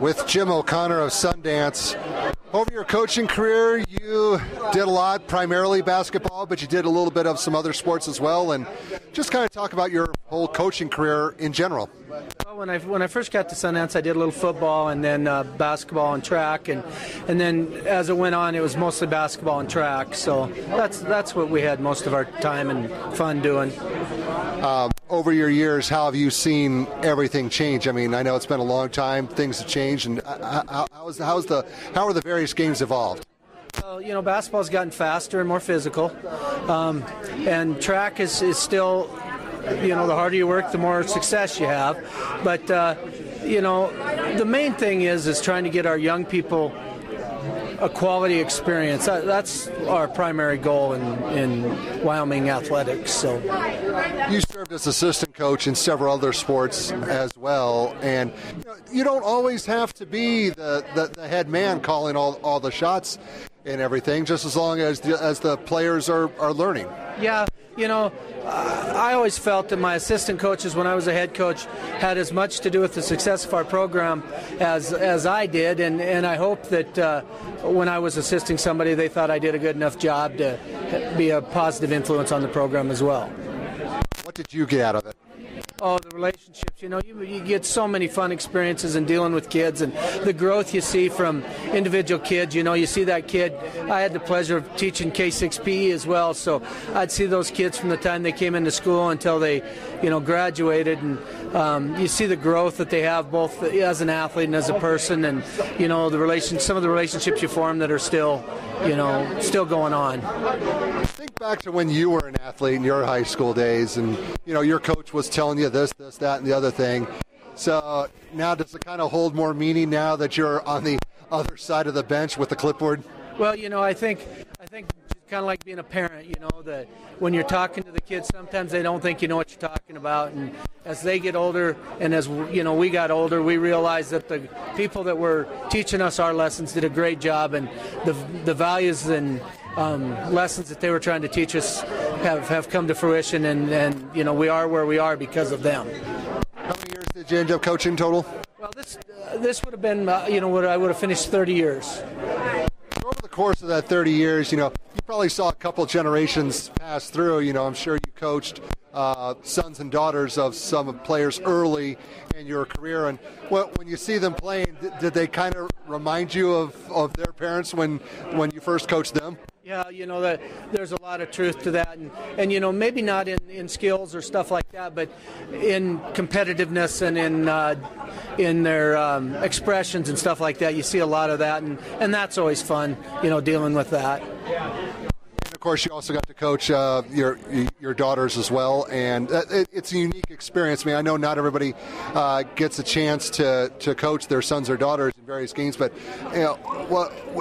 with Jim O'Connor of Sundance. Over your coaching career, you did a lot, primarily basketball, but you did a little bit of some other sports as well. And just kind of talk about your whole coaching career in general. Well, when I first got to Sundance, I did a little football and then basketball and track, and then as it went on, it was mostly basketball and track. So that's what we had most of our time and fun doing. Over your years, how have you seen everything change? I mean, I know it's been a long time; things have changed. And how are the various games evolved? Well, basketball's gotten faster and more physical, and track is still. The harder you work, the more success you have. But, the main thing is trying to get our young people a quality experience. That's our primary goal in Wyoming athletics. So, you served as assistant coach in several other sports as well, and you don't always have to be the head man calling all the shots and everything, just as long as the players are learning. Yeah. I always felt that my assistant coaches, when I was a head coach, had as much to do with the success of our program as I did, and I hope that when I was assisting somebody, they thought I did a good enough job to be a positive influence on the program as well. What did you get out of it? Oh, the relationships. You get so many fun experiences in dealing with kids, and the growth you see from individual kids. You see that kid. I had the pleasure of teaching K6PE as well, so I'd see those kids from the time they came into school until they, graduated, and you see the growth that they have both as an athlete and as a person, and some of the relationships you form that are still going on. Think back to when you were an athlete in your high school days, and your coach was telling you this, that, and the other thing. So now does it kind of hold more meaning now that you're on the other side of the bench with the clipboard? Well, I think kind of like being a parent, that when you're talking to the kids, sometimes they don't think you know what you're talking about, and as they get older and as we got older, we realized that the people that were teaching us our lessons did a great job, and the values and lessons that they were trying to teach us have come to fruition, and we are where we are because of them. How many years did you end up coaching total? Well, this would have been what I would have finished 30 years. Over the course of that 30 years, you probably saw a couple generations pass through. I'm sure you coached sons and daughters of some players early in your career. And when you see them playing, did they kind of remind you of their parents when you first coached them? Yeah, that there's a lot of truth to that, and maybe not in skills or stuff like that, but in competitiveness and in their expressions and stuff like that. You see a lot of that, and that's always fun, dealing with that. And of course, you also got to coach your daughters as well, and it's a unique experience. I mean, I know not everybody gets a chance to coach their sons or daughters in various games, but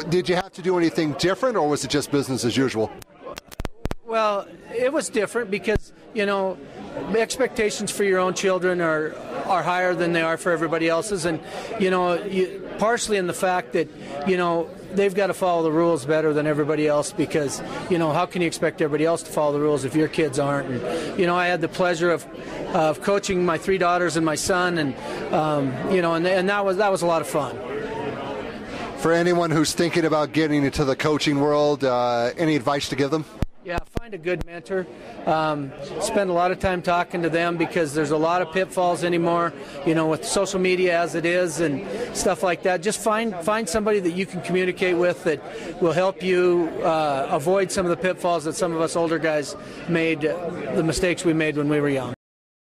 did you have to do anything different, or was it just business as usual? Well, it was different because the expectations for your own children are higher than they are for everybody else's, and partially in the fact that they've got to follow the rules better than everybody else, because how can you expect everybody else to follow the rules if your kids aren't? And I had the pleasure of coaching my 3 daughters and my son, and and that was a lot of fun. For anyone who's thinking about getting into the coaching world, any advice to give them? Yeah, find a good mentor. Spend a lot of time talking to them, because there's a lot of pitfalls anymore, with social media as it is and stuff like that. Just find somebody that you can communicate with that will help you avoid some of the pitfalls that some of us older guys made, the mistakes we made when we were young.